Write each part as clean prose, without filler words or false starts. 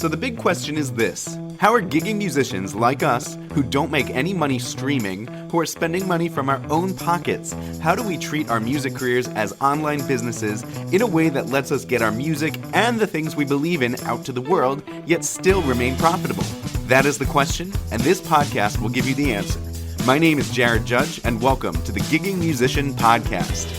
So the big question is this: how are gigging musicians like us, who don't make any money streaming, who are spending money from our own pockets, how do we treat our music careers as online businesses in a way that lets us get our music and the things we believe in out to the world, yet still remain profitable? That is the question, and this podcast will give you the answer. My name is Jared Judge, and welcome to the Gigging Musician Podcast.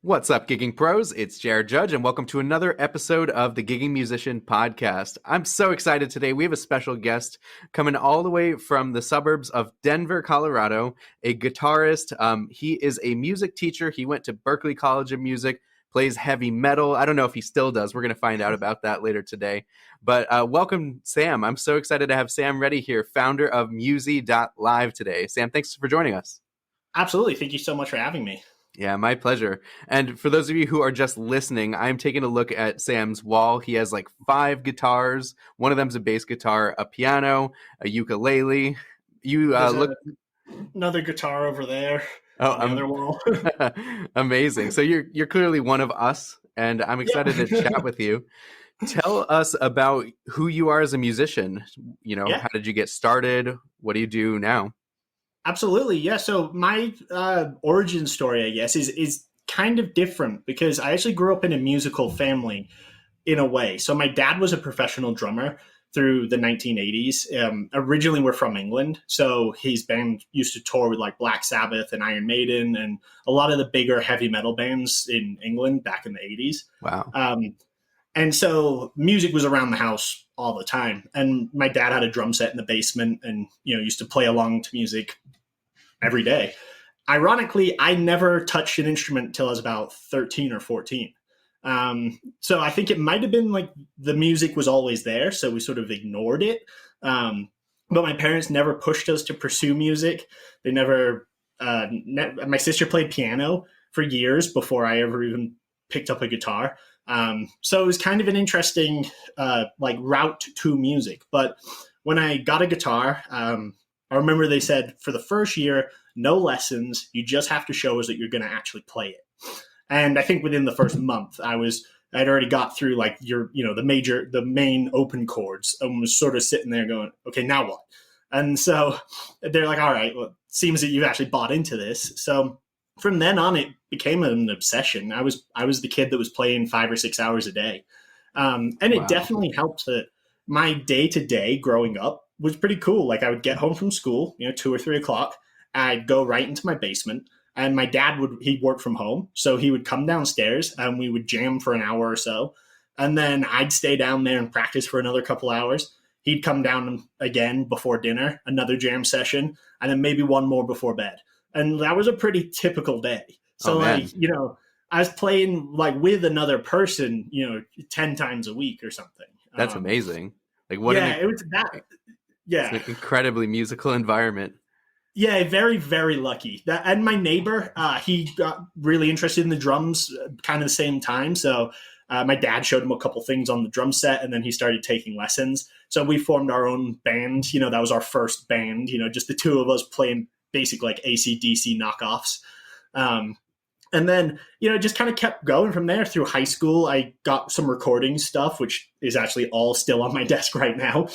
What's up, Gigging Pros? It's Jared Judge, and welcome to another episode of the Gigging Musician Podcast. I'm so excited today. We have a special guest coming all the way from the suburbs of Denver, Colorado, a guitarist. He is a music teacher. He went to Berklee College of Music, plays heavy metal. I don't know if he still does. We're going to find out about that later today. But welcome, Sam. I'm so excited to have Sam Reti here, founder of Musee.live today. Sam, thanks for joining us. Absolutely. Thank you so much for having me. Yeah, my pleasure. And for those of you who are just listening, I'm taking a look at Sam's wall. He has like 5 guitars. One of them's a bass guitar, a piano, a ukulele. Another guitar over there on the other wall. Amazing. So you're clearly one of us, and I'm excited to chat with you. Tell us about who you are as a musician. How did you get started? What do you do now? Absolutely. Yeah. So my origin story, I guess, is kind of different because I actually grew up in a musical family in a way. So my dad was a professional drummer through the 1980s. Originally, we're from England. So his band used to tour with like Black Sabbath and Iron Maiden and a lot of the bigger heavy metal bands in England back in the 80s. Wow. And so music was around the house all the time. And my dad had a drum set in the basement and, used to play along to music every day. Ironically, I never touched an instrument until I was about 13 or 14. So I think it might have been like the music was always there, so we sort of ignored it. But my parents never pushed us to pursue music. They never, my sister played piano for years before I ever even picked up a guitar. So it was kind of an interesting route to music. But when I got a guitar, I remember they said for the first year, no lessons. You just have to show us that you're going to actually play it. And I think within the first month, I'd already got through the main open chords and was sort of sitting there going, okay, now what? And so they're like, all right, well, it seems that you've actually bought into this. So from then on, it became an obsession. I was the kid that was playing 5 or 6 hours a day. And it definitely helped that my day-to-day growing up was pretty cool. Like I would get home from school, 2 or 3 o'clock. I'd go right into my basement and my dad he worked from home. So he would come downstairs and we would jam for an hour or so. And then I'd stay down there and practice for another couple hours. He'd come down again before dinner, another jam session, and then maybe one more before bed. And that was a pretty typical day. So I was playing like with another person, 10 times a week or something. That's amazing. Like it was that. Yeah. It's an incredibly musical environment. Yeah, very, very lucky. And my neighbor, he got really interested in the drums kind of the same time. So my dad showed him a couple things on the drum set, and then he started taking lessons. So we formed our own band. That was our first band, just the two of us playing basic like AC/DC knockoffs. And then, just kind of kept going from there through high school. I got some recording stuff, which is actually all still on my desk right now,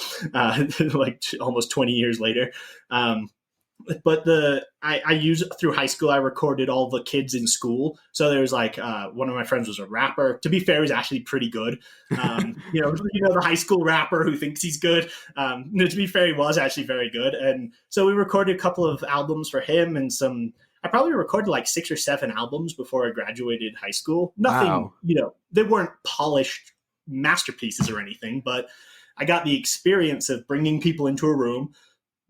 almost 20 years later. But I used through high school, I recorded all the kids in school. So there was one of my friends was a rapper. To be fair, he was actually pretty good. The high school rapper who thinks he's good. To be fair, he was actually very good. And so we recorded a couple of albums for him and I probably recorded like 6 or 7 albums before I graduated high school. Nothing, they weren't polished masterpieces or anything, but I got the experience of bringing people into a room,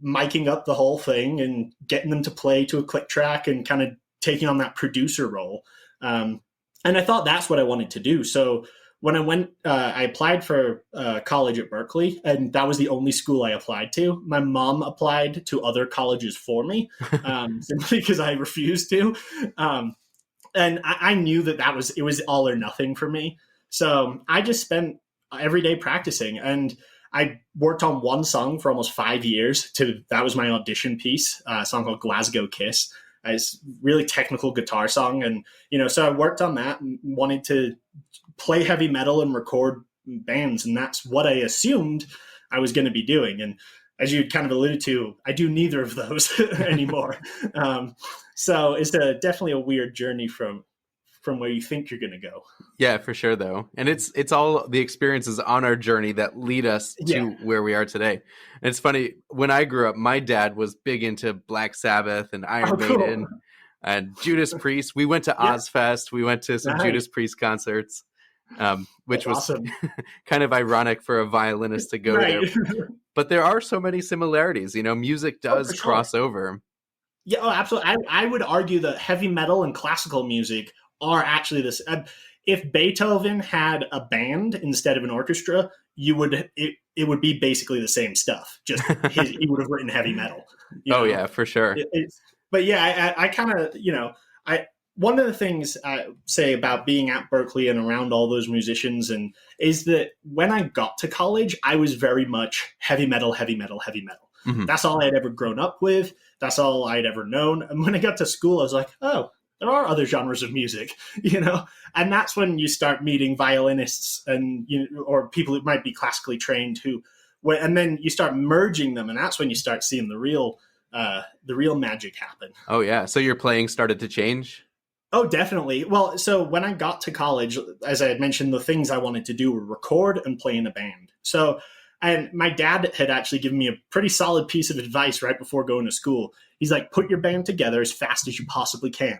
miking up the whole thing and getting them to play to a click track and kind of taking on that producer role. And I thought that's what I wanted to do. So when I applied for college at Berklee, and that was the only school I applied to. My mom applied to other colleges for me simply because I refused to. And I knew it was all or nothing for me. So I just spent every day practicing, and I worked on one song for almost 5 years. That was my audition piece, a song called Glasgow Kiss. It's a really technical guitar song. And, so I worked on that and wanted to play heavy metal and record bands, and that's what I assumed I was going to be doing. And as you kind of alluded to, I do neither of those anymore. So it's definitely a weird journey from where you think you're going to go. Yeah, for sure though. And it's all the experiences on our journey that lead us Yeah. to where we are today. And it's funny, when I grew up, my dad was big into Black Sabbath and Iron Maiden and Judas Priest. We went to Ozfest. We went to some Judas Priest concerts, which was awesome. kind of ironic for a violinist to go there. But there are so many similarities. Music does cross over. Yeah, absolutely. I would argue that heavy metal and classical music are actually this. If Beethoven had a band instead of an orchestra, it would be basically the same stuff. Just he would have written heavy metal. Yeah, for sure. But yeah, I kind of one of the things I say about being at Berklee and around all those musicians is that when I got to college, I was very much heavy metal, heavy metal, heavy metal. Mm-hmm. That's all I had ever grown up with. That's all I'd ever known. And when I got to school, I was like, oh, there are other genres of music, and that's when you start meeting violinists and or people who might be classically trained and then you start merging them, and that's when you start seeing the real magic happen. Oh yeah, so your playing started to change? Oh, definitely. Well, so when I got to college, as I had mentioned, the things I wanted to do were record and play in a band. And my dad had actually given me a pretty solid piece of advice right before going to school. He's like, put your band together as fast as you possibly can,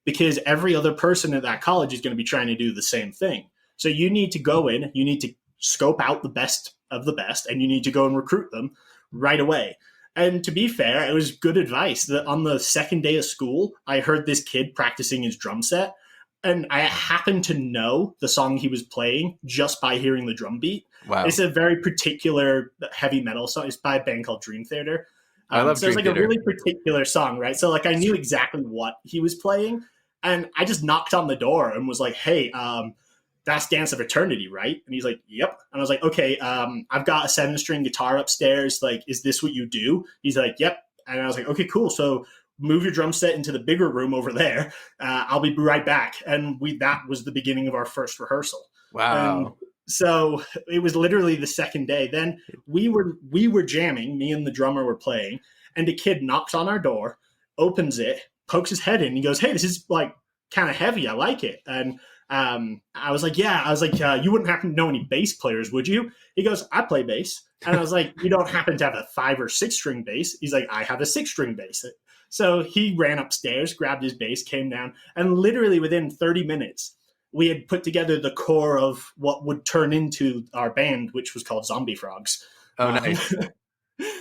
because every other person at that college is going to be trying to do the same thing. So you need to go in, you need to scope out the best of the best, and you need to go and recruit them right away. And to be fair, it was good advice. That on the second day of school, I heard this kid practicing his drum set, and I happened to know the song he was playing just by hearing the drum beat. Wow. It's a very particular heavy metal song. It's by a band called Dream Theater. I love so Dream it's like Theater. A really particular song, right? So like I knew exactly what he was playing, and I just knocked on the door and was like, hey, that's Dance of Eternity, right? And he's like, yep. And I was like, okay, I've got a 7-string guitar upstairs. Like, is this what you do? He's like, yep. And I was like, okay, cool. So move your drum set into the bigger room over there. I'll be right back. And that was the beginning of our first rehearsal. Wow. So it was literally the second day. Then we were jamming, me and the drummer were playing, and a kid knocks on our door, opens it, pokes his head in, and he goes, hey, this is like kind of heavy. I like it. And I was like, yeah. I was like, you wouldn't happen to know any bass players, would you? He goes, I play bass. And I was like, you don't happen to have a 5 or 6 string bass? He's like, I have a 6-string bass. So he ran upstairs, grabbed his bass, came down, and literally within 30 minutes, we had put together the core of what would turn into our band, which was called Zombie Frogs. Oh, nice.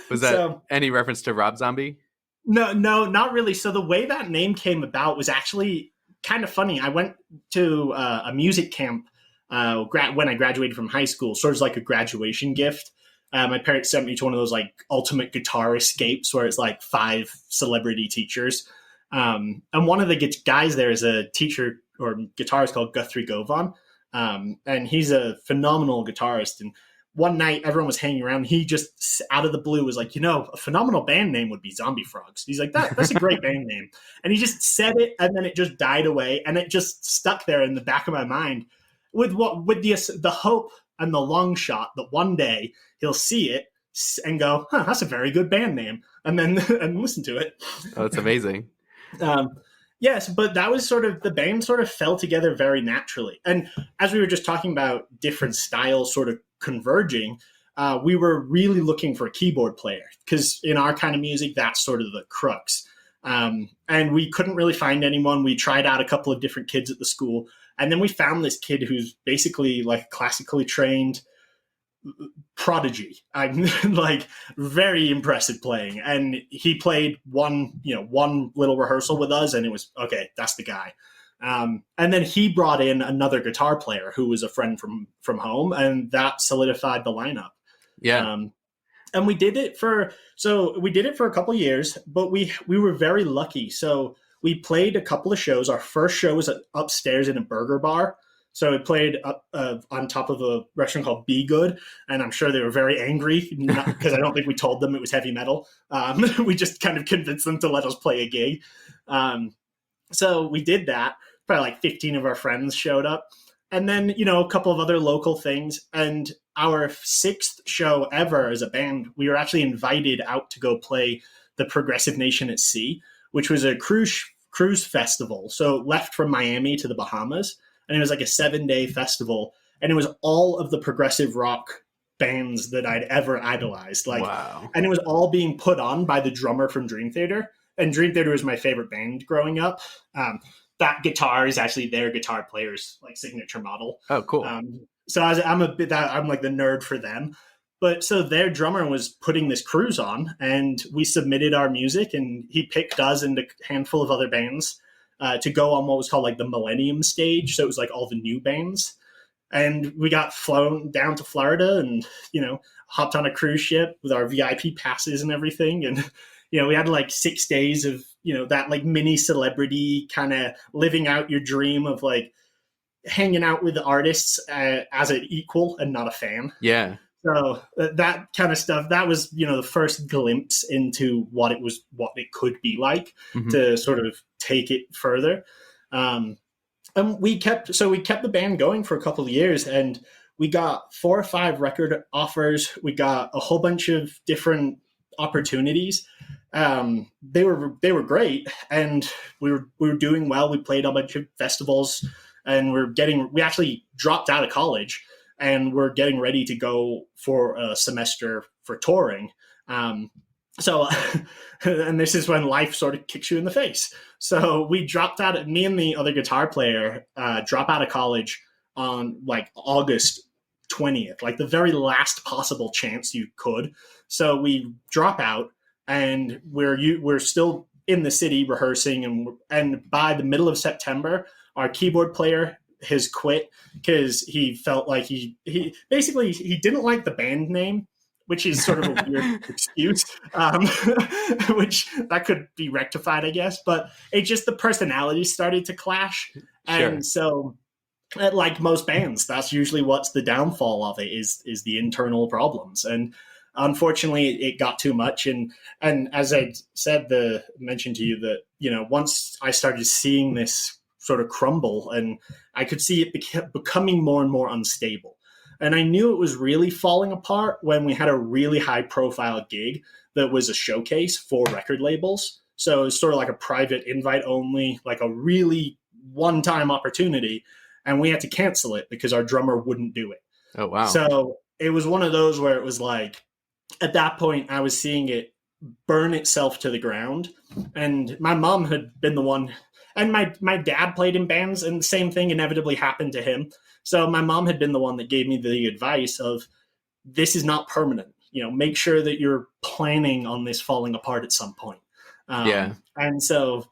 Was that any reference to Rob Zombie? No, not really. So the way that name came about was actually kind of funny. I went to a music camp when I graduated from high school, sort of like a graduation gift. My parents sent me to one of those like ultimate guitar escapes where it's like 5 celebrity teachers. And one of the guys there is a teacher or guitarist called Guthrie Govan. And he's a phenomenal guitarist. And one night everyone was hanging around. He just out of the blue was like, a phenomenal band name would be Zombie Frogs. He's like, that's a great band name. And he just said it, and then it just died away. And it just stuck there in the back of my mind with the hope and the long shot that one day he'll see it and go, that's a very good band name. And then and listen to it. Oh, that's amazing. Yes, but that was the band sort of fell together very naturally. And as we were just talking about different styles sort of converging, we were really looking for a keyboard player because in our kind of music, that's sort of the crux. And we couldn't really find anyone. We tried out a couple of different kids at the school. And then we found this kid who's basically like classically trained prodigy. I'm like very impressive playing. And he played one little rehearsal with us, and it was, okay, that's the guy. And then he brought in another guitar player who was a friend from home, and that solidified the lineup. Yeah. And we did it for a couple of years, but we were very lucky. So we played a couple of shows. Our first show was upstairs in a burger bar. So it played up on top of a restaurant called Be Good, and I'm sure they were very angry because I don't think we told them it was heavy metal. We just kind of convinced them to let us play a gig. So we did that. Probably like 15 of our friends showed up. and then, a couple of other local things. And our sixth show ever as a band, we were actually invited out to go play the Progressive Nation at Sea, which was a cruise festival. So left from Miami to the Bahamas, and it was like a 7-day festival. And it was all of the progressive rock bands that I'd ever idolized. Wow. And it was all being put on by the drummer from Dream Theater. And Dream Theater was my favorite band growing up. That guitar is actually their guitar player's like signature model. Oh, cool. So I'm like the nerd for them. But so their drummer was putting this cruise on, and we submitted our music, and he picked us and a handful of other bands to go on what was called like the Millennium Stage. So it was like all the new bands. And we got flown down to Florida and, hopped on a cruise ship with our VIP passes and everything. And, we had like 6 days of, that like mini celebrity kind of living out your dream of like hanging out with the artists as an equal and not a fan. Yeah. So that kind of stuff, that was, the first glimpse into what it could be like to sort of take it further. And we kept the band going for a couple of years, and we got 4 or 5 record offers. We got a whole bunch of different opportunities. They were great, and we were doing well. We played a bunch of festivals, and we actually dropped out of college, and we're getting ready to go for a semester for touring. So, and this is when life sort of kicks you in the face. So we dropped out, me and the other guitar player drop out of college on like August 20th, like the very last possible chance you could. So we drop out, and we're still in the city rehearsing. And by the middle of September, our keyboard player has quit because he felt like he basically didn't like the band name, which is sort of a weird excuse, which that could be rectified, I guess. But it just, the personalities started to clash. Sure. And so, like most bands, that's usually what's the downfall of it is the internal problems. And unfortunately, it got too much. And as I mentioned to you that, once I started seeing this sort of crumble, and I could see it becoming more and more unstable. And I knew it was really falling apart when we had a really high profile gig that was a showcase for record labels. So it's sort of like a private invite only, like a really one-time opportunity. And we had to cancel it because our drummer wouldn't do it. Oh, wow. So it was one of those where it was like, at that point, I was seeing it burn itself to the ground. And my mom had been the one, and my dad played in bands, and the same thing inevitably happened to him. So my mom had been the one that gave me the advice of, this is not permanent. Make sure that you're planning on this falling apart at some point. And so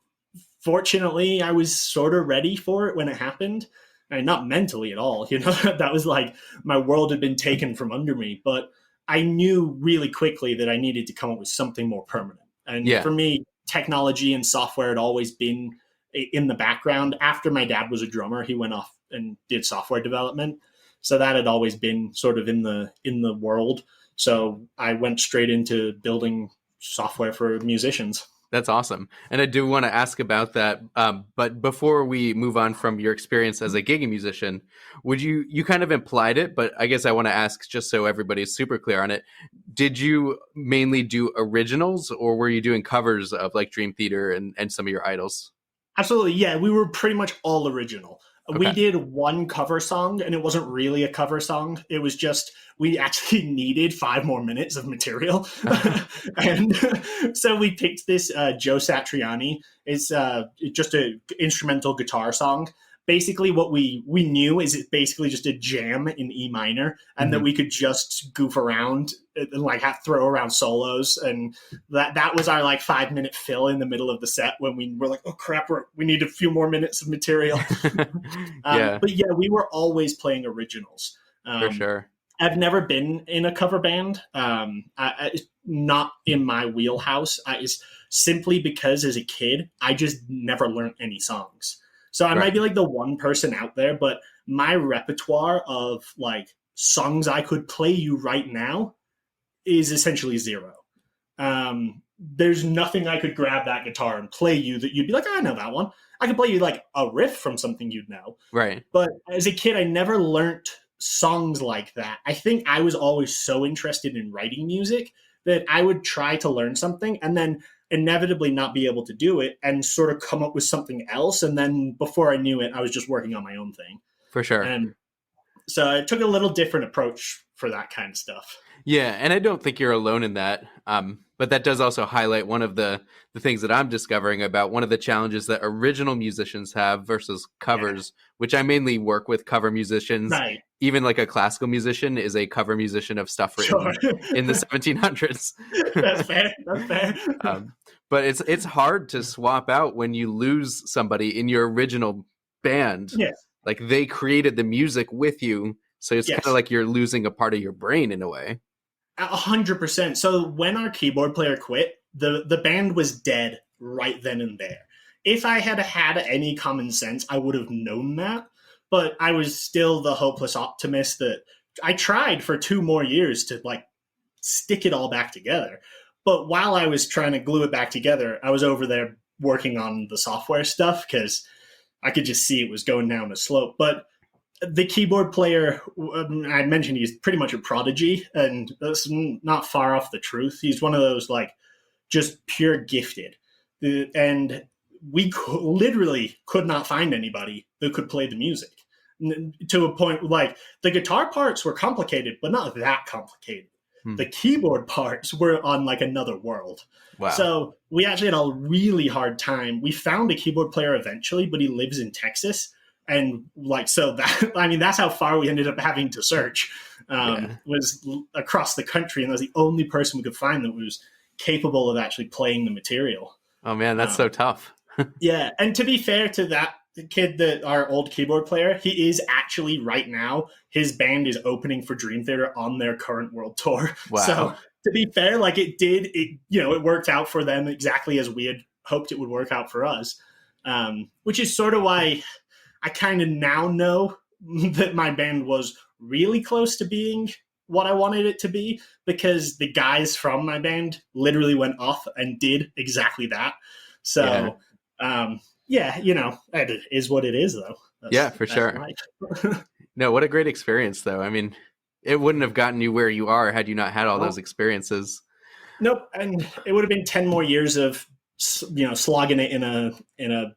fortunately, I was sort of ready for it when it happened. And not mentally at all. That was like my world had been taken from under me. But I knew really quickly that I needed to come up with something more permanent. And for me, technology and software had always been in the background. After my dad was a drummer, he went off and did software development. So that had always been sort of in the world. So I went straight into building software for musicians. That's awesome. And I do want to ask about that. But before we move on from your experience as a gigging musician, you kind of implied it, but I guess I want to ask just so everybody's super clear on it. Did you mainly do originals, or were you doing covers of like Dream Theater and some of your idols? Absolutely. Yeah, we were pretty much all original. Okay. We did one cover song, and it wasn't really a cover song. It was just, we actually needed 5 more minutes of material. And so we picked this Joe Satriani. It's just an instrumental guitar song. Basically, what we knew is it's basically just a jam in E minor, and that we could just goof around and like throw around solos. And that was our like 5-minute fill in the middle of the set when we were like, oh crap, we need a few more minutes of material. But yeah, we were always playing originals. For sure. I've never been in a cover band. Not in my wheelhouse. Simply because as a kid, I just never learned any songs. So I might be like the one person out there, but my repertoire of like songs I could play you right now is essentially zero. there's nothing I could grab that guitar and play you that you'd be like, oh, I know that one. I could play you like a riff from something you'd know. Right. But as a kid, I never learnt songs like that. I think I was always so interested in writing music that I would try to learn something and then inevitably not be able to do it and sort of come up with something else. And then before I knew it, I was just working on my own thing. For sure. And so I took a little different approach for that kind of stuff. Yeah, and I don't think you're alone in that. But that does also highlight one of the things that I'm discovering about one of the challenges that original musicians have versus covers, which I mainly work with cover musicians. Right. Even like a classical musician is a cover musician of stuff written in the 1700s. That's fair. That's fair. But it's hard to swap out when you lose somebody in your original band. Yes. Like they created the music with you. So it's kind of like you're losing a part of your brain in a way. 100%. So when our keyboard player quit, the band was dead right then and there. If I had had any common sense, I would have known that. But I was still the hopeless optimist that I tried for 2 more years to like stick it all back together. But while I was trying to glue it back together, I was over there working on the software stuff because I could just see it was going down a slope. But the keyboard player, I mentioned he's pretty much a prodigy, and that's not far off the truth. He's one of those like just pure gifted. And we literally could not find anybody that could play the music to a point like the guitar parts were complicated, but not that complicated. The keyboard parts were on like another world. Wow. So we actually had a really hard time. We found a keyboard player eventually, but he lives in Texas. And like, so that, I mean, that's how far we ended up having to search, was across the country. And that was the only person we could find that was capable of actually playing the material. Oh man, that's so tough. Yeah. And to be fair to that kid, that our old keyboard player, he is actually right now, his band is opening for Dream Theater on their current world tour. Wow. So to be fair, like it worked out for them exactly as we had hoped it would work out for us. Which is sort of why I kind of now know that my band was really close to being what I wanted it to be, because the guys from my band literally went off and did exactly that. So, it is what it is, though. For sure. No, what a great experience, though. I mean, it wouldn't have gotten you where you are had you not had all those experiences. Nope. And it would have been 10 more years of, slogging it in a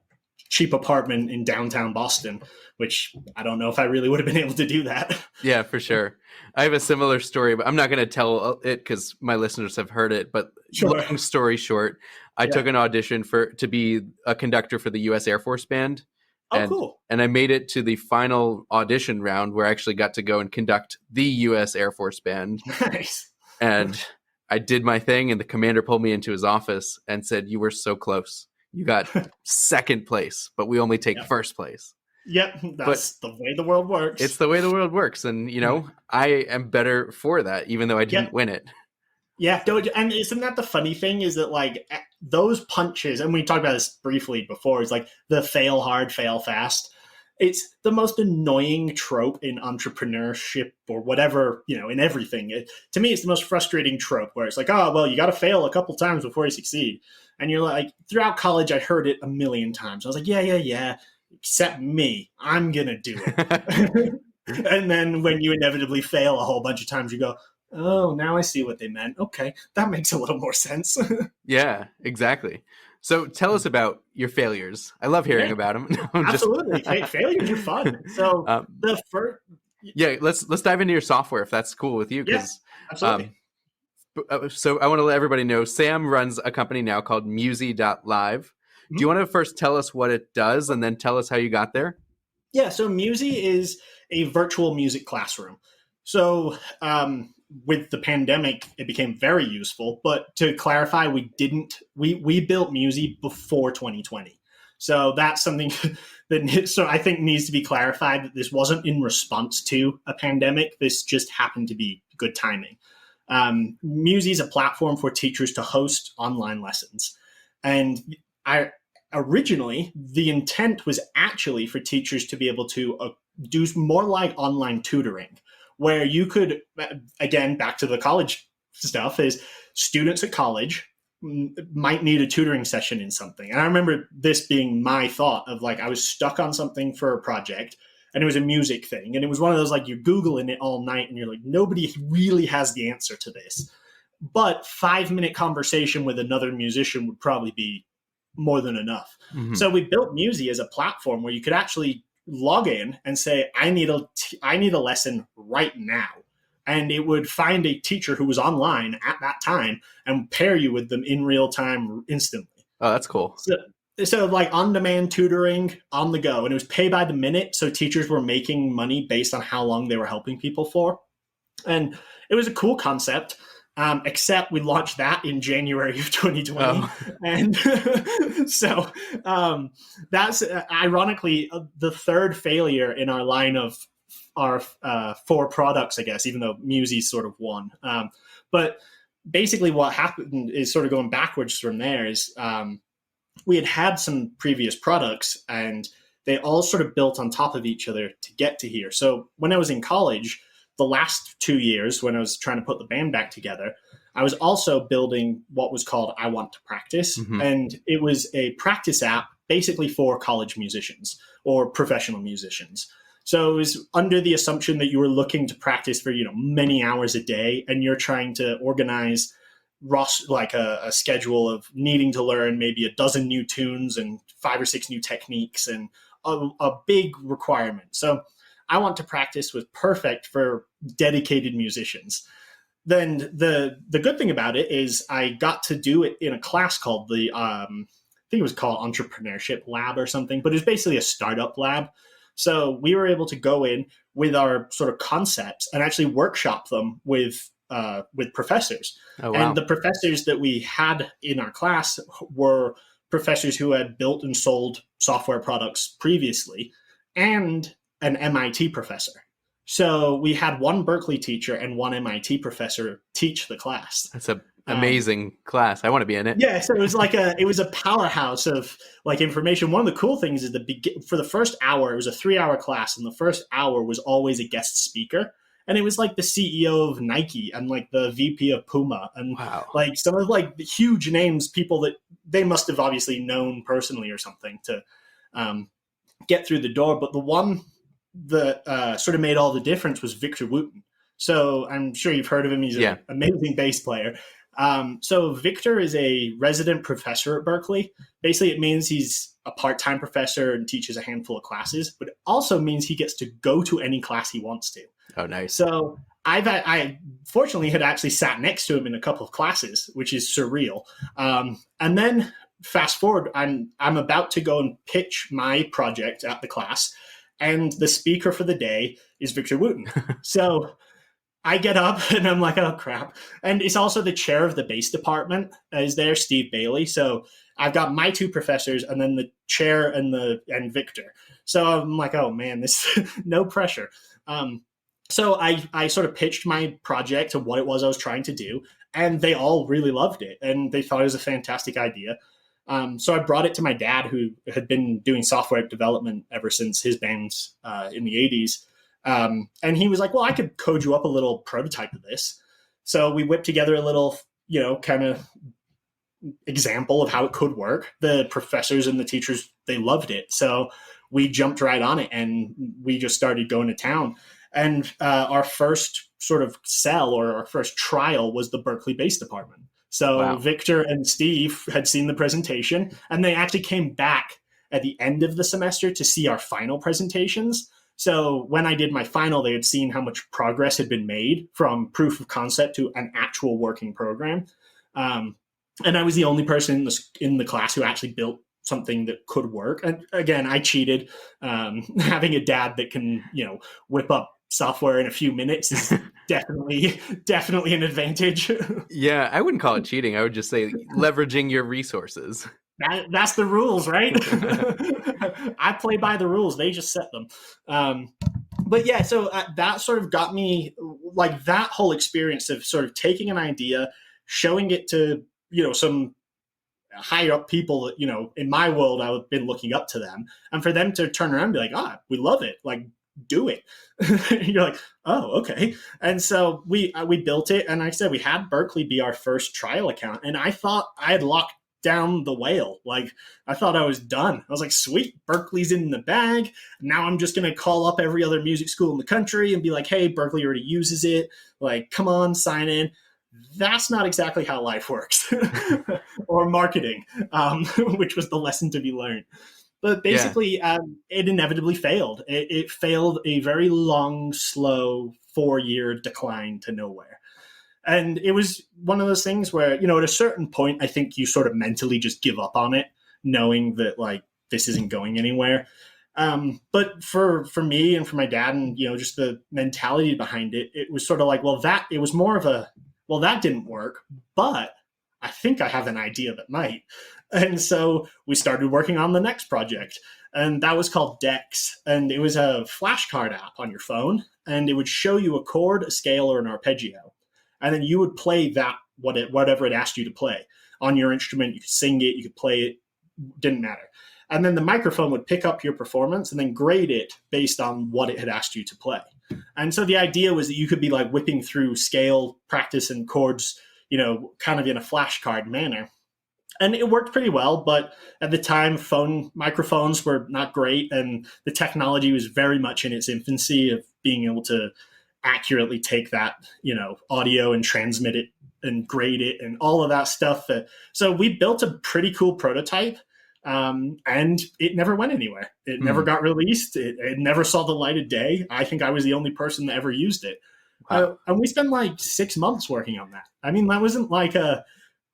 cheap apartment in downtown Boston, which I don't know if I really would have been able to do that. Yeah, for sure. I have a similar story, but I'm not going to tell it because my listeners have heard it. But long story short, I took an audition to be a conductor for the U.S. Air Force Band. Oh, cool. And I made it to the final audition round where I actually got to go and conduct the U.S. Air Force Band. Nice. And I did my thing, and the commander pulled me into his office and said, "You were so close. You got second place, but we only take first place." Yep, that's the way the world works. It's the way the world works. And, I am better for that, even though I didn't win it. Yeah, and isn't that the funny thing is that, like, those punches, and we talked about this briefly before, is like the fail hard, fail fast. It's the most annoying trope in entrepreneurship or whatever, in everything. To me, it's the most frustrating trope where it's like, oh, well, you got to fail a couple times before you succeed. And you're like, throughout college, I heard it a million times. I was like, yeah, except me. I'm going to do it. And then when you inevitably fail a whole bunch of times, you go, oh, now I see what they meant. Okay, that makes a little more sense. Yeah, exactly. So tell us about your failures. I love hearing about them. Absolutely. Failures are fun. So the first... Yeah, let's dive into your software if that's cool with you. Yes, absolutely. So I want to let everybody know, Sam runs a company now called Musee.live. Do you want to first tell us what it does and then tell us how you got there? Yeah, so Musee is a virtual music classroom. So with the pandemic, it became very useful. But to clarify, we built Musee before 2020. So that's something that I think needs to be clarified, that this wasn't in response to a pandemic. This just happened to be good timing. Musee is a platform for teachers to host online lessons. And originally, the intent was actually for teachers to be able to do more like online tutoring, where you could, again, back to the college stuff, is students at college might need a tutoring session in something. And I remember this being my thought of like, I was stuck on something for a project and it was a music thing. And it was one of those, like, you're Googling it all night and you're like, nobody really has the answer to this. But 5-minute conversation with another musician would probably be more than enough. Mm-hmm. So we built Musee as a platform where you could actually log in and say, I need a lesson right now. And it would find a teacher who was online at that time and pair you with them in real time instantly. Oh, that's cool. So like on-demand tutoring on the go. And it was pay by the minute. So teachers were making money based on how long they were helping people for. And it was a cool concept. Except we launched that in January of 2020. Oh. And so that's ironically the third failure in our line of our 4 products, I guess, even though Musee sort of won. But basically what happened is, sort of going backwards from there, is we had some previous products and they all sort of built on top of each other to get to here. So when I was in college, the last 2 years when I was trying to put the band back together, I was also building what was called I Want to Practice. Mm-hmm. And it was a practice app basically for college musicians or professional musicians. So it was under the assumption that you were looking to practice for, many hours a day, and you're trying to organize like a schedule of needing to learn maybe a dozen new tunes and 5 or 6 new techniques, and a big requirement. So I Want to Practice was perfect for dedicated musicians. Then the good thing about it is I got to do it in a class called I think it was called Entrepreneurship Lab or something, but it was basically a startup lab. So we were able to go in with our sort of concepts and actually workshop them with professors. Oh, wow. And the professors that we had in our class were professors who had built and sold software products previously, and an MIT professor. So we had one Berkeley teacher and one MIT professor teach the class. That's an amazing class. I want to be in it. Yeah, so it was a powerhouse of like information. One of the cool things is for the first hour, it was a 3-hour class, and the first hour was always a guest speaker. And it was like the CEO of Nike and like the VP of Puma and like some of like the huge names, people that they must have obviously known personally or something to get through the door. But the one that sort of made all the difference was Victor Wooten. So I'm sure you've heard of him. He's an amazing bass player. So Victor is a resident professor at Berkeley. Basically, it means he's a part-time professor and teaches a handful of classes, but it also means he gets to go to any class he wants to. Oh, nice. So I fortunately had actually sat next to him in a couple of classes, which is surreal. And then fast forward, I'm about to go and pitch my project at the class, and the speaker for the day is Victor Wooten. So I get up and I'm like, oh, crap. And it's also the chair of the bass department is there, Steve Bailey. So I've got my 2 professors and then the chair and Victor. So I'm like, oh, man, this no pressure. So I sort of pitched my project to what it was I was trying to do, and they all really loved it, and they thought it was a fantastic idea. So I brought it to my dad, who had been doing software development ever since his bands in the 80s. And he was like, well, I could code you up a little prototype of this. So we whipped together a little, kind of example of how it could work. The professors and the teachers, they loved it. So we jumped right on it and we just started going to town. And our first sort of sell or our first trial was the Berkeley bass department. So Victor and Steve had seen the presentation, and they actually came back at the end of the semester to see our final presentations. So when I did my final, they had seen how much progress had been made from proof of concept to an actual working program. And I was the only person in the class who actually built something that could work. And again, I cheated. Having a dad that can, whip up software in a few minutes is definitely an advantage. Yeah, I wouldn't call it cheating. I would just say leveraging your resources. That's the rules, right? I play by the rules. They just set them. But yeah, so that sort of got me, like, that whole experience of sort of taking an idea, showing it to, some higher up people that, in my world, I've been looking up to them. And for them to turn around and be like, we love it. Like, do it. You're like, oh, okay. And so we built it, and like I said, we had Berkeley be our first trial account, and I thought I had locked down the whale. Like, I thought I was done. I was like, sweet, Berkeley's in the bag. Now I'm just going to call up every other music school in the country and be like, hey, Berkeley already uses it. Like, come on, sign in. That's not exactly how life works, or marketing, which was the lesson to be learned. But basically, it inevitably failed. It failed a very long, slow 4-year decline to nowhere. And it was one of those things where, at a certain point, I think you sort of mentally just give up on it, knowing that, like, this isn't going anywhere. But for me and for my dad and, just the mentality behind it, it was sort of like, it was more of a, well, that didn't work, but I think I have an idea that might. And so we started working on the next project, and that was called Dex. And it was a flashcard app on your phone, and it would show you a chord, a scale, or an arpeggio. And then you would play that, whatever it asked you to play on your instrument. You could sing it, you could play it, didn't matter. And then the microphone would pick up your performance and then grade it based on what it had asked you to play. And so the idea was that you could be like whipping through scale practice and chords, kind of in a flashcard manner. And it worked pretty well, but at the time, microphones were not great, and the technology was very much in its infancy of being able to accurately take that, audio and transmit it and grade it and all of that stuff. So we built a pretty cool prototype, and it never went anywhere. It never got released. It never saw the light of day. I think I was the only person that ever used it. Wow. And we spent like 6 months working on that. I mean, that wasn't like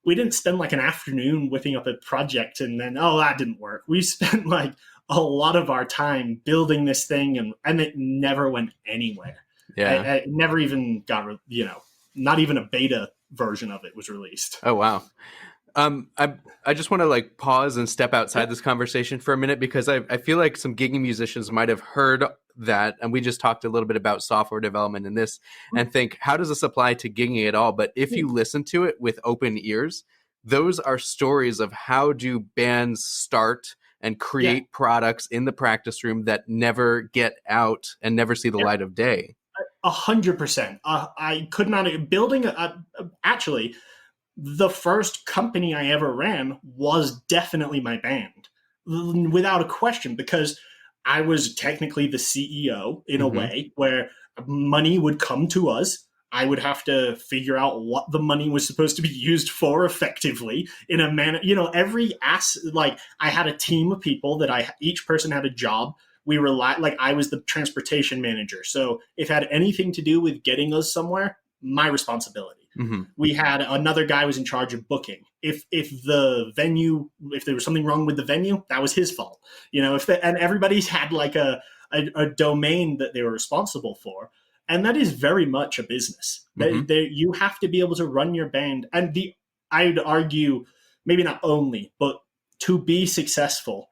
we didn't spend like an afternoon whipping up a project and then, that didn't work. We spent like a lot of our time building this thing, and it never went anywhere. Yeah. I never even got, not even a beta version of it was released. Oh, wow. I just want to like pause and step outside this conversation for a minute, because I feel like some gigging musicians might have heard that, and we just talked a little bit about software development in this, and think, how does this apply to gigging at all? But if you listen to it with open ears, those are stories of how do bands start and create products in the practice room that never get out and never see the light of day. 100%. I could not building actually. The first company I ever ran was definitely my band, without a question, because I was technically the CEO in a way where money would come to us. I would have to figure out what the money was supposed to be used for effectively in a manner, like I had a team of people that each person had a job. We like I was the transportation manager. So if it had anything to do with getting us somewhere, my responsibility. Mm-hmm. We had another guy who was in charge of booking. If there was something wrong with the venue, that was his fault. And everybody's had like a domain that they were responsible for. And that is very much a business. Mm-hmm. You have to be able to run your band. And I'd argue, maybe not only, but to be successful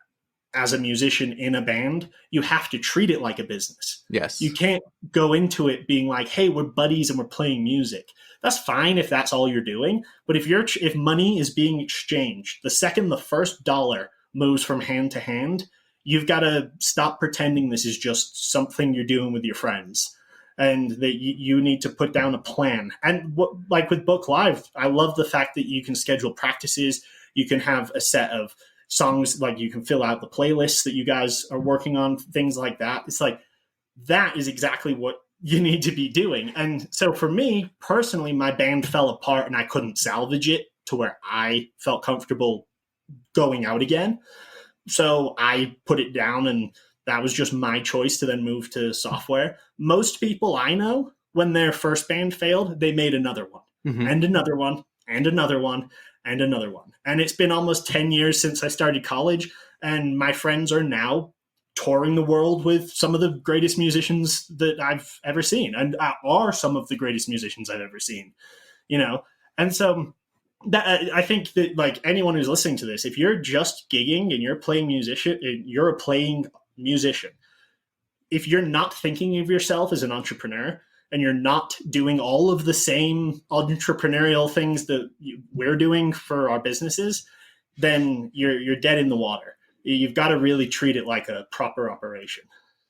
as a musician in a band, you have to treat it like a business. Yes. You can't go into it being like, hey, we're buddies and we're playing music. That's fine if that's all you're doing. But if money is being exchanged, the second the first dollar moves from hand to hand, you've got to stop pretending this is just something you're doing with your friends. And that you need to put down a plan. And like with Book Live, I love the fact that you can schedule practices. You can have a set of songs, like you can fill out the playlists that you guys are working on, things like that. It's like, that is exactly what you need to be doing. And so for me personally, my band fell apart and I couldn't salvage it to where I felt comfortable going out again. So I put it down, and that was just my choice to then move to software. Most people I know, when their first band failed, they made another one, and another one, and another one, and another one. And it's been almost 10 years since I started college, and my friends are now touring the world with some of the greatest musicians that I've ever seen, and are some of the greatest musicians I've ever seen, And so that, I think that like anyone who's listening to this, if you're just gigging and you're a playing musician, if you're not thinking of yourself as an entrepreneur, and you're not doing all of the same entrepreneurial things that we're doing for our businesses, then you're dead in the water. You've got to really treat it like a proper operation.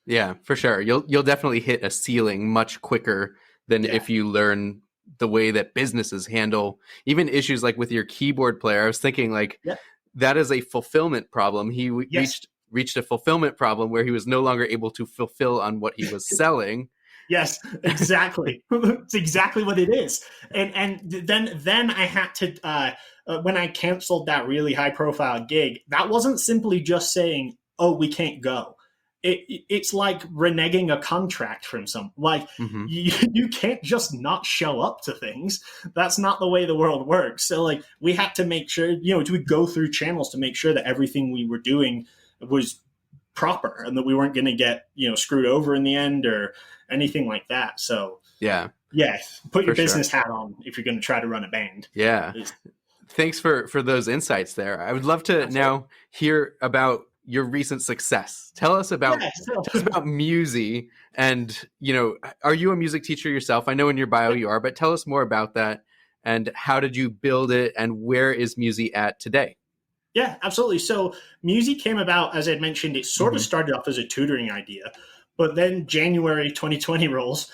Yeah, for sure. You'll definitely hit a ceiling much quicker than Yeah. if you learn the way that businesses handle even issues like with your keyboard player. I was thinking like Yeah. that is a fulfillment problem. He Yes. reached a fulfillment problem where he was no longer able to fulfill on what he was selling. Yes, exactly. It's exactly what it is. And then I had to when I canceled that really high profile gig, that wasn't simply just saying, "Oh, we can't go." It's like reneging a contract from some. Like Hmm. you can't just not show up to things. That's not the way the world works. So like we had to make sure, we go through channels to make sure that everything we were doing was proper and that we weren't going to get screwed over in the end or anything like that. So Yeah, yeah, put your for sure. business hat on if you're going to try to run a band. Yeah. Thanks for those insights there. I would love to Absolutely. now hear about your recent success. Yeah. So Tell us about Musee, and are you a music teacher yourself? I know in your bio you are, but tell us more about that and how did you build it and where is Musee at today? yeah, absolutely. So Muzie came about, as I mentioned, it sort of Hmm. started off as a tutoring idea, but then January 2020 rolls.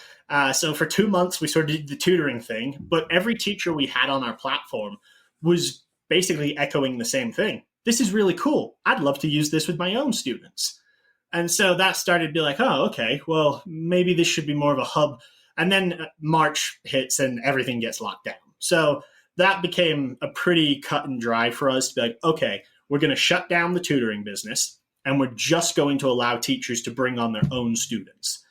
So for 2 months, we sort of did the tutoring thing, but every teacher we had on our platform was basically echoing the same thing. This is really cool. I'd love to use this with my own students. And so that started to be like, oh, okay, well, maybe this should be more of a hub. And then March hits and everything gets locked down. So that became a pretty cut and dry for us to be like, okay, we're going to shut down the tutoring business and we're just going to allow teachers to bring on their own students.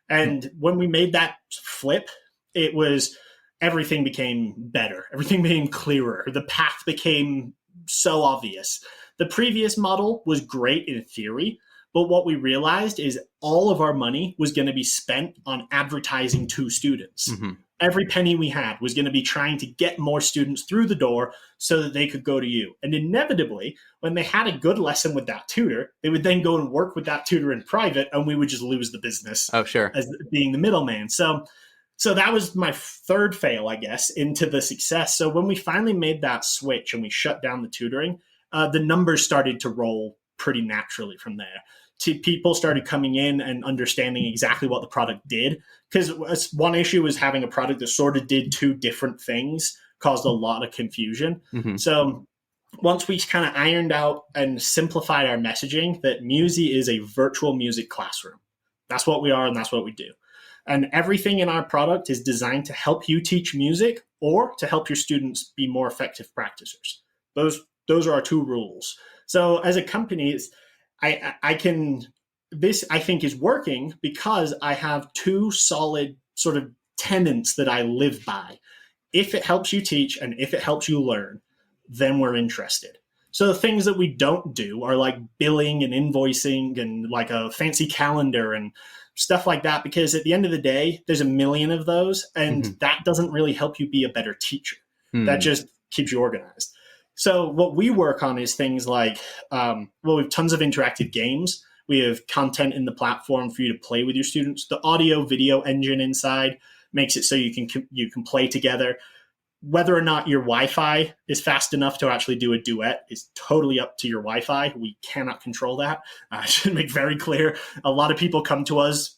And when we made that flip, it was everything became better, everything became clearer, the path became so obvious. The previous model was great in theory, but what we realized is all of our money was going to be spent on advertising to students. Hmm. Every penny we had was going to be trying to get more students through the door so that they could go to you. And inevitably, when they had a good lesson with that tutor, they would then go and work with that tutor in private, and we would just lose the business Oh, sure. as being the middleman. So that was my third fail, I guess, into the success. So when we finally made that switch and we shut down the tutoring, the numbers started to roll pretty naturally from there. People started coming in and understanding exactly what the product did. Because one issue was having a product that sort of did two different things, caused a lot of confusion. Hmm. So once we kind of ironed out and simplified our messaging, that Musee is a virtual music classroom. That's what we are, and that's what we do. And everything in our product is designed to help you teach music or to help your students be more effective practicers. Those are our two rules. So as a company, I can this I think is working because I have two solid sort of tenets that I live by. If it helps you teach and if it helps you learn, then we're interested. So the things that we don't do are like billing and invoicing and like a fancy calendar and stuff like that, because at the end of the day, there's a million of those, and Hmm. that doesn't really help you be a better teacher. That Hmm. just keeps you organized. So what we work on is things like, we have tons of interactive games. We have content in the platform for you to play with your students. The audio video engine inside makes it so you can play together. Whether or not your Wi-Fi is fast enough to actually do a duet is totally up to your Wi-Fi. We cannot control that. I should make very clear. A lot of people come to us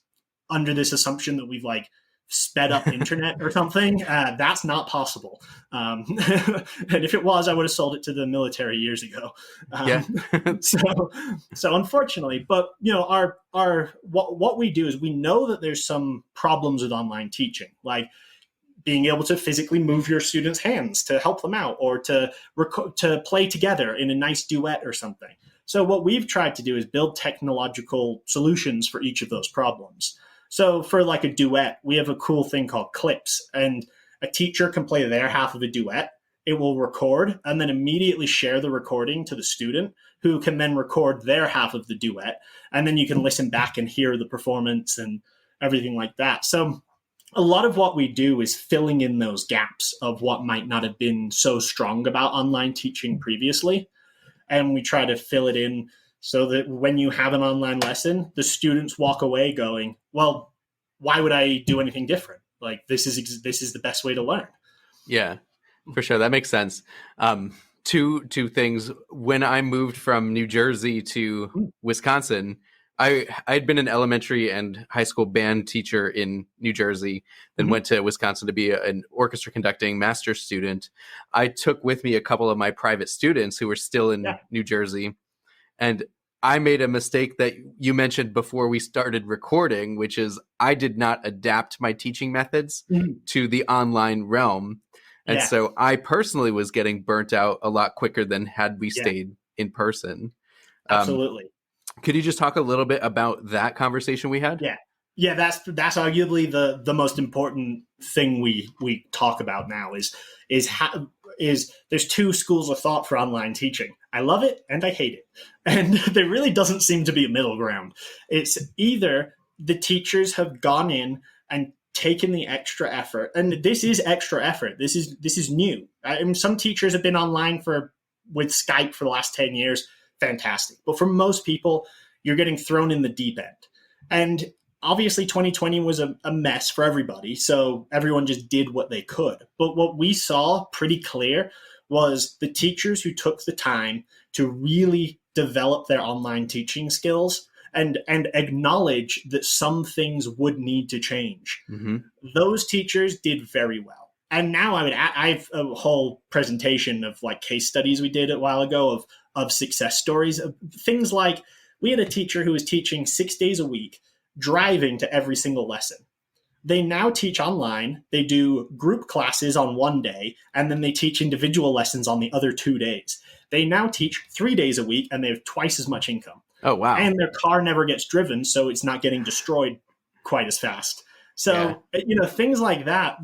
under this assumption that we've like sped up internet or something. That's not possible. And if it was, I would have sold it to the military years ago. Yeah. So, so unfortunately, but our what we do is we know that there's some problems with online teaching, like being able to physically move your students' hands to help them out or to play together in a nice duet or something. So what we've tried to do is build technological solutions for each of those problems. So for like a duet, we have a cool thing called clips, and a teacher can play their half of a duet. It will record and then immediately share the recording to the student, who can then record their half of the duet. And then you can listen back and hear the performance and everything like that. So a lot of what we do is filling in those gaps of what might not have been so strong about online teaching previously. And we try to fill it in so that when you have an online lesson, the students walk away going, well, why would I do anything different? Like this is the best way to learn. Yeah, for sure. That makes sense. Two things. When I moved from New Jersey to Wisconsin, I'd been an elementary and high school band teacher in New Jersey, then Mhm. went to Wisconsin to be an orchestra conducting master's student. I took with me a couple of my private students who were still in Yeah. New Jersey, and I made a mistake that you mentioned before we started recording, which is I did not adapt my teaching methods Mhm. to the online realm. And Yeah. so I personally was getting burnt out a lot quicker than had we Yeah. stayed in person. Um, Absolutely. could you just talk a little bit about that conversation we had? Yeah. Yeah, that's arguably the most important thing we talk about now is how is there's two schools of thought for online teaching. I love it and I hate it. And there really doesn't seem to be a middle ground. It's either the teachers have gone in and taken the extra effort, and this is extra effort. This is new. I mean, some teachers have been online for with Skype for the last 10 years. Fantastic. But for most people, you're getting thrown in the deep end. And obviously 2020 was a mess for everybody, so everyone just did what they could. But what we saw pretty clear was the teachers who took the time to really develop their online teaching skills and acknowledge that some things would need to change. Mm-hmm. Those teachers did very well. And now I have a whole presentation of like case studies we did a while ago of success stories of things like we had a teacher who was teaching 6 days a week, driving to every single lesson. They now teach online. They do group classes on one day, and then they teach individual lessons on the other 2 days. They now teach 3 days a week, and they have twice as much income. Oh, wow. And their car never gets driven, so it's not getting destroyed quite as fast. So, things like that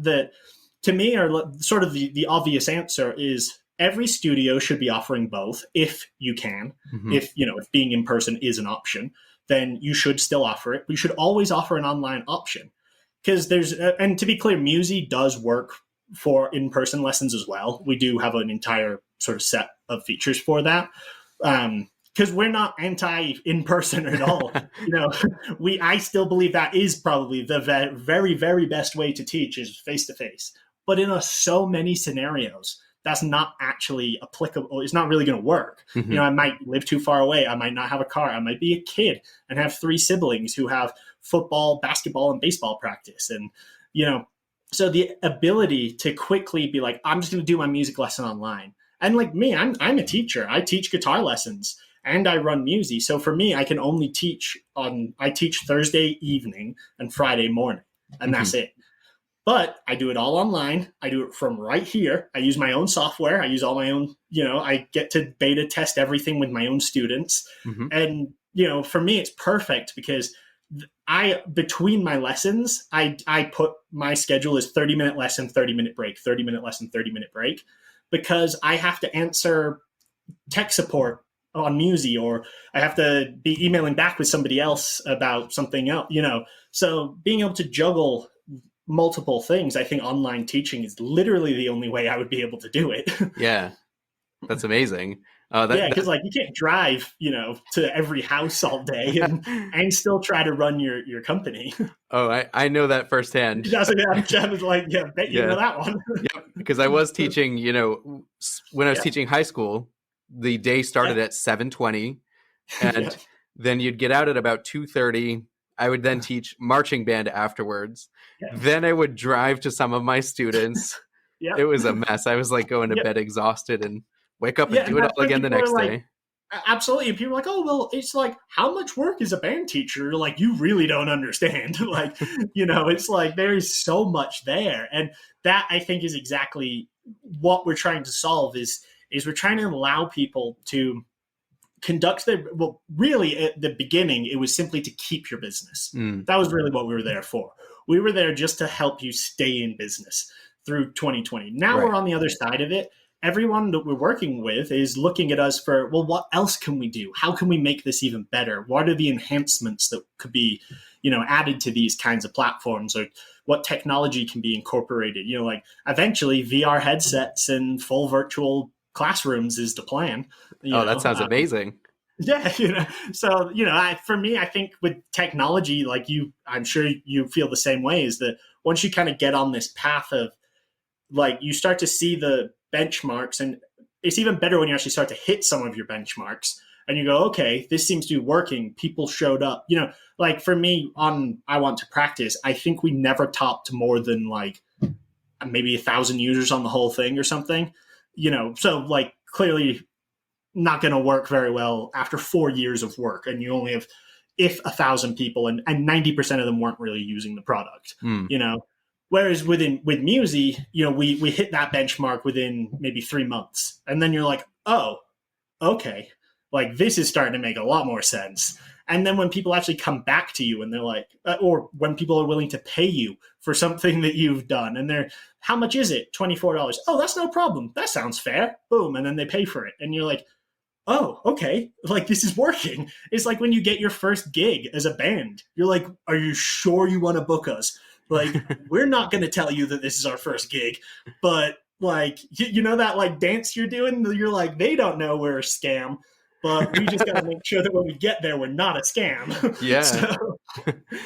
to me are sort of the obvious answer is every studio should be offering both if you can. Mm-hmm. If being in person is an option, then you should still offer it. We should always offer an online option because and to be clear, Musee does work for in-person lessons as well. We do have an entire sort of set of features for that. Because we're not anti in-person at all. I still believe that is probably the very, very best way to teach is face-to-face. But in so many scenarios, that's not actually applicable. It's not really going to work. Mm-hmm. I might live too far away. I might not have a car. I might be a kid and have 3 siblings who have football, basketball, and baseball practice. And, so the ability to quickly be like, I'm just going to do my music lesson online. And like me, I'm a teacher. I teach guitar lessons and I run Musee. So for me, I can only teach Thursday evening and Friday morning, and that's it. But I do it all online. I do it from right here. I use my own software. I use all my own, I get to beta test everything with my own students. Mm-hmm. And, for me, it's perfect because between my lessons, I put my schedule as 30-minute lesson, 30-minute break, 30-minute lesson, 30-minute break, because I have to answer tech support on Musee, or I have to be emailing back with somebody else about something else, So being able to juggle multiple things, I think online teaching is literally the only way I would be able to do it. Yeah, that's amazing. Because like you can't drive, to every house all day and still try to run your company. Oh, I know that firsthand. I was like, yeah, bet you know that one. Yep, because I was teaching, when I was teaching high school, the day started at 7:20, and then you'd get out at about 2:30. I would then teach marching band afterwards. Yeah. Then I would drive to some of my students. It was a mess. I was like going to bed exhausted and wake up and do it all again the next day. Absolutely. People are like, oh, well, it's like, how much work is a band teacher? Like, you really don't understand. Like, it's like there is so much there. And that, I think, is exactly what we're trying to solve is we're trying to allow people to conduct really at the beginning, it was simply to keep your business. That was really what we were there for. We were there just to help you stay in business through 2020. Now we're on the other side of it. Everyone that we're working with is looking at us for, well, what else can we do? How can we make this even better? What are the enhancements that could be, added to these kinds of platforms, or what technology can be incorporated? Like eventually VR headsets and full virtual classrooms is the plan. That sounds amazing. Yeah. So, for me, I think with technology, like I'm sure you feel the same way, is that once you kind of get on this path of like, you start to see the benchmarks, and it's even better when you actually start to hit some of your benchmarks. and you go, okay, this seems to be working. People showed up. Like for me on I Want to Practice, I think we never topped more than like maybe 1,000 users on the whole thing or something. So like clearly not going to work very well after 4 years of work, and you only have if 1,000 people and 90% of them weren't really using the product. Whereas with Musee, we hit that benchmark within maybe 3 months, and then you're like, oh, okay, like this is starting to make a lot more sense. And then when people actually come back to you and they're like, or when people are willing to pay you for something that you've done, and they're, how much is it? $24. Oh, that's no problem. That sounds fair. Boom. And then they pay for it. And you're like, oh, okay, like this is working. It's like when you get your first gig as a band, you're like, are you sure you want to book us? Like, we're not going to tell you that this is our first gig, but like, that like dance you're doing, you're like, they don't know we're a scam, but we just got to make sure that when we get there, we're not a scam. Yeah. So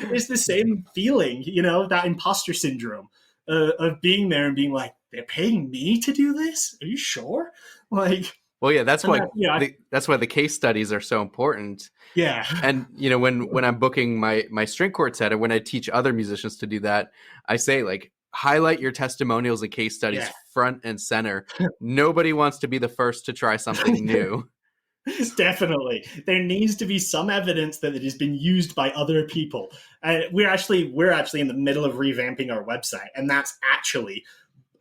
it's the same feeling, that imposter syndrome of being there and being like, they're paying me to do this? Are you sure? Like, well, yeah, that's why that's why the case studies are so important. Yeah. And when I'm booking my string quartet, and when I teach other musicians to do that, I say like highlight your testimonials and case studies front and center. Nobody wants to be the first to try something new. Definitely. There needs to be some evidence that it has been used by other people. We're actually in the middle of revamping our website, and that's actually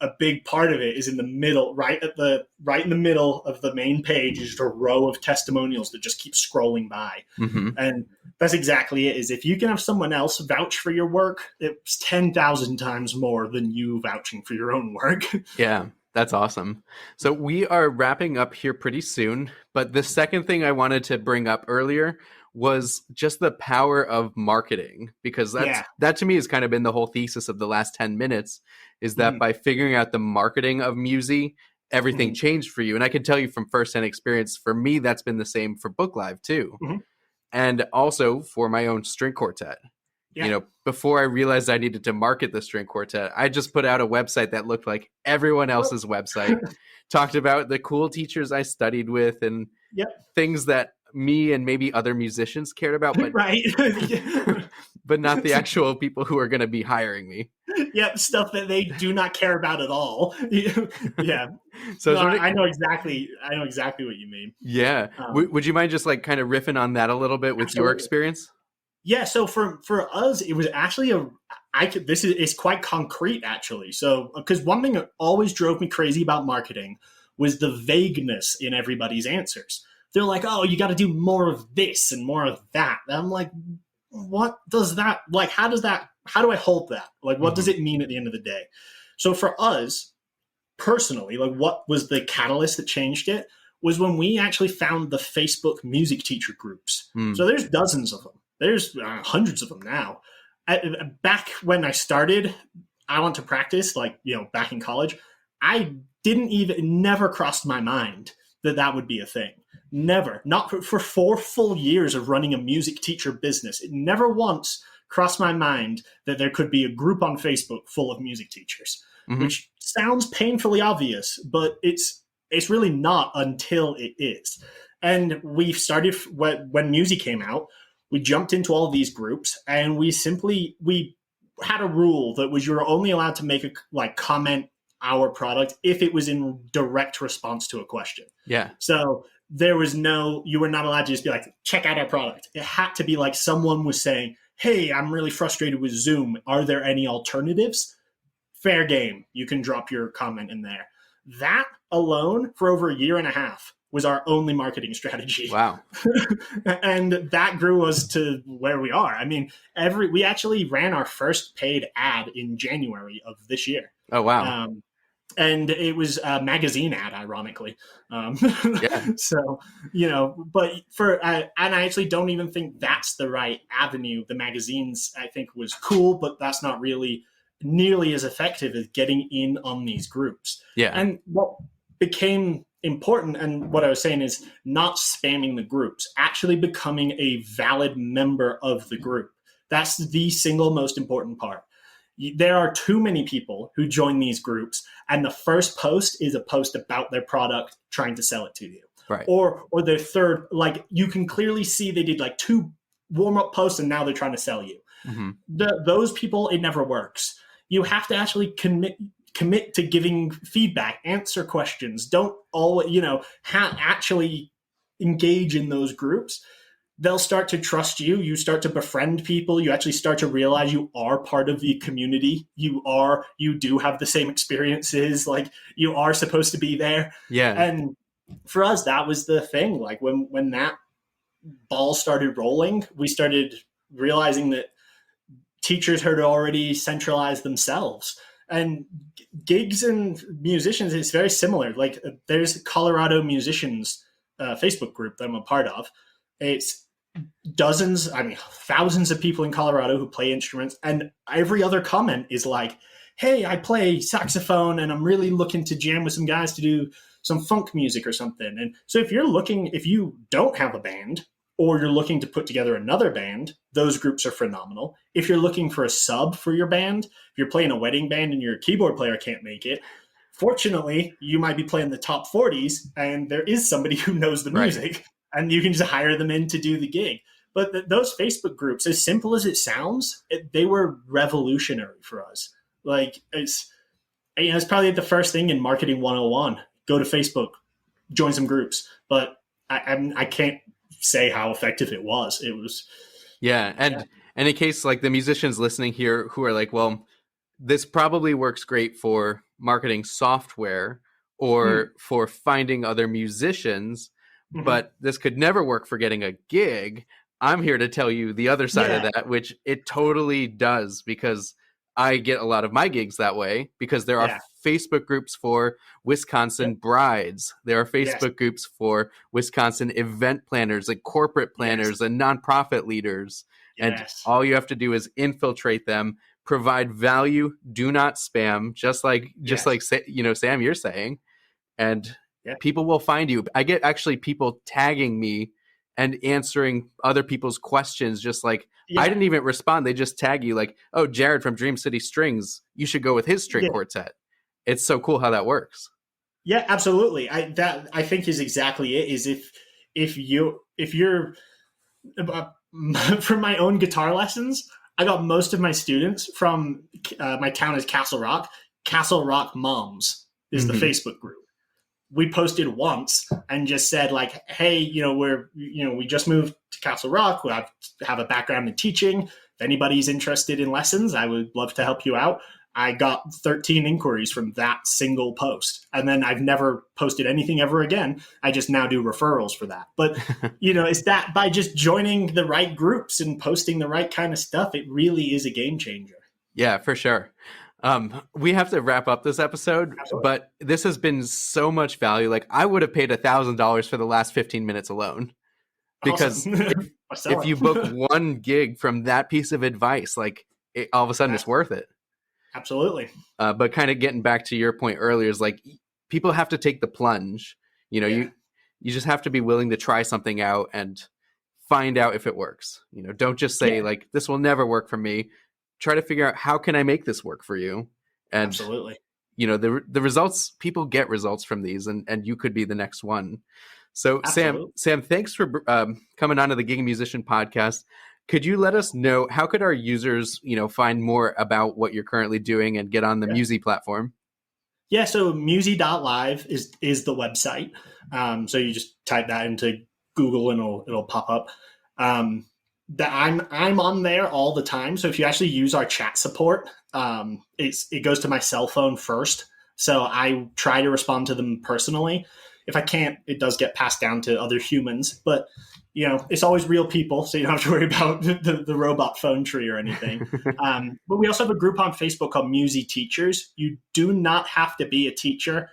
a big part of it is in the middle, right in the middle of the main page is just a row of testimonials that just keep scrolling by. Mm-hmm. And that's exactly it, is if you can have someone else vouch for your work, it's 10,000 times more than you vouching for your own work. Yeah, that's awesome. So we are wrapping up here pretty soon, but the second thing I wanted to bring up earlier was just the power of marketing, because that to me has kind of been the whole thesis of the last 10 minutes, is that by figuring out the marketing of Musee, everything changed for you. And I can tell you from firsthand experience, for me, that's been the same for Book Live too. And also for my own string quartet. Yeah. Before I realized I needed to market the string quartet, I just put out a website that looked like everyone else's website, talked about the cool teachers I studied with and things that me and maybe other musicians cared about, but but not the actual people who are going to be hiring me. Yep, stuff that they do not care about at all. Yeah. So I know exactly what you mean. Yeah. Would you mind just like kind of riffing on that a little bit with your experience? Yeah. So for us, it was actually this is quite concrete actually. So because one thing that always drove me crazy about marketing was the vagueness in everybody's answers. They're like, oh, you got to do more of this and more of that. And I'm like, what does that, like, how do I hold that? Like, what does it mean at the end of the day? So for us personally, like what was the catalyst that changed it was when we actually found the Facebook music teacher groups. So there's dozens of them. There's hundreds of them now. Back when I started, I Want to Practice, like, back in college, never crossed my mind that would be a thing. Never. Not for 4 full years of running a music teacher business. It never once crossed my mind that there could be a group on Facebook full of music teachers, which sounds painfully obvious, but it's really not until it is. And we started, when Musee came out, we jumped into all of these groups, and we had a rule that was you were only allowed to make comment our product if it was in direct response to a question. Yeah. So you were not allowed to just be like, check out our product. It had to be like someone was saying, hey, I'm really frustrated with Zoom. Are there any alternatives? Fair game. You can drop your comment in there. That alone for over a year and a half was our only marketing strategy. Wow. And that grew us to where we are. I mean, we actually ran our first paid ad in January of this year. Oh, wow. And it was a magazine ad, ironically. So, but and I actually don't even think that's the right avenue. The magazines, I think, was cool, but that's not really nearly as effective as getting in on these groups. Yeah. And what became important, and what I was saying is not spamming the groups, actually becoming a valid member of the group. That's the single most important part. There are too many people who join these groups, and the first post is a post about their product trying to sell it to you. Right. or their third, like you can clearly see they did like 2 warm-up posts and now they're trying to sell you. Mm-hmm. Those people, it never works. You have to actually commit to giving feedback, answer questions. Don't always, actually engage in those groups. They'll start to trust you. You start to befriend people. You actually start to realize you are part of the community. You do have the same experiences. Like you are supposed to be there. Yeah. And for us, that was the thing. Like when that ball started rolling, we started realizing that teachers had already centralized themselves. And gigs and musicians, it's very similar. Like there's Colorado Musicians Facebook group that I'm a part of. It's thousands of people in Colorado who play instruments, and every other comment is like, hey, I play saxophone and I'm really looking to jam with some guys to do some funk music or something. And so if you don't have a band or you're looking to put together another band, those groups are phenomenal. If you're looking for a sub for your band, if you're playing a wedding band and your keyboard player can't make it, fortunately, you might be playing the top 40s and there is somebody who knows the music. Right. And you can just hire them in to do the gig. But those Facebook groups, as simple as it sounds, they were revolutionary for us. Like it's probably the first thing in marketing 101. Go to Facebook, join some groups. But I can't say how effective it was. It was. Yeah. And in case like the musicians listening here who are like, well, this probably works great for marketing software or for finding other musicians. But this could never work for getting a gig. I'm here to tell you the other side of that, which it totally does, because I get a lot of my gigs that way, because there are Facebook groups for Wisconsin brides. There are Facebook groups for Wisconsin event planners and corporate planners and nonprofit leaders. And all you have to do is infiltrate them, provide value, do not spam, just like Sam, you're saying. And people will find you. I get actually people tagging me and answering other people's questions. Just like, I didn't even respond. They just tag you like, oh, Jared from Dream City Strings, you should go with his string quartet. It's so cool how that works. Yeah, absolutely. I think is exactly it. Is if you're from my own guitar lessons, I got most of my students from my town is Castle Rock. Castle Rock Moms is the Facebook group. We posted once and just said like, hey, we just moved to Castle Rock. We have a background in teaching. If anybody's interested in lessons, I would love to help you out. I got 13 inquiries from that single post. And then I've never posted anything ever again. I just now do referrals for that. But, it's that by just joining the right groups and posting the right kind of stuff, it really is a game changer. Yeah, for sure. We have to wrap up this episode, but this has been so much value. Like I would have paid $1,000 for the last 15 minutes alone, because if you book one gig from that piece of advice, like all of a sudden it's worth it. Absolutely. But kind of getting back to your point earlier is like, people have to take the plunge. You just have to be willing to try something out and find out if it works. Don't just say like, this will never work for me. Try to figure out, how can I make this work for you? And absolutely, the results, people get results from these, and you could be the next one. So Sam, thanks for coming on to the Gigging Musician podcast. Could you let us know, how could our users, find more about what you're currently doing and get on the Musee platform? Yeah. So Musee.live is the website. So you just type that into Google and it'll pop up. That I'm on there all the time. So if you actually use our chat support, it goes to my cell phone first. So I try to respond to them personally. If I can't, it does get passed down to other humans. But it's always real people, so you don't have to worry about the robot phone tree or anything. But we also have a group on Facebook called Musee Teachers. You do not have to be a teacher.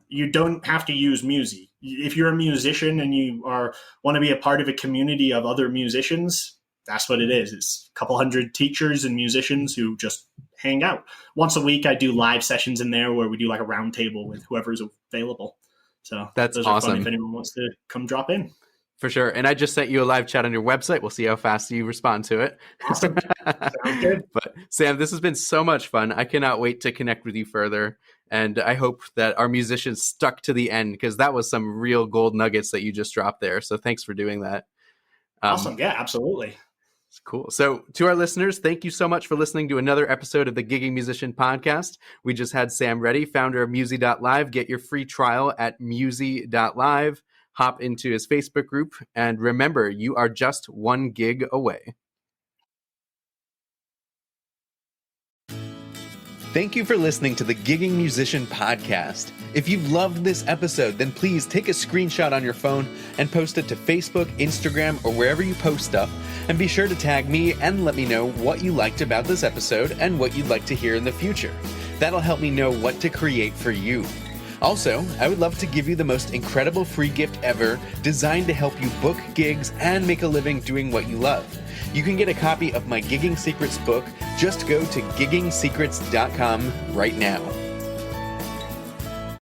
You don't have to use Musee. If you're a musician and you want to be a part of a community of other musicians, that's what it is. It's a couple hundred teachers and musicians who just hang out. Once a week, I do live sessions in there where we do like a round table with whoever's available. So that's those awesome. Are fun if anyone wants to come drop in. For sure. And I just sent you a live chat on your website. We'll see how fast you respond to it. Awesome. Sounds good. But Sam, this has been so much fun. I cannot wait to connect with you further. And I hope that our musicians stuck to the end, because that was some real gold nuggets that you just dropped there. So thanks for doing that. Awesome. Yeah, absolutely. Cool. So to our listeners, thank you so much for listening to another episode of the Gigging Musician Podcast. We just had Sam Reti, founder of Musee.live. Get your free trial at Musee.live. Hop into his Facebook group. And remember, you are just one gig away. Thank you for listening to the Gigging Musician Podcast. If you've loved this episode, then please take a screenshot on your phone and post it to Facebook, Instagram, or wherever you post stuff. And be sure to tag me and let me know what you liked about this episode and what you'd like to hear in the future. That'll help me know what to create for you. Also, I would love to give you the most incredible free gift ever, designed to help you book gigs and make a living doing what you love. You can get a copy of my Gigging Secrets book. Just go to giggingsecrets.com right now.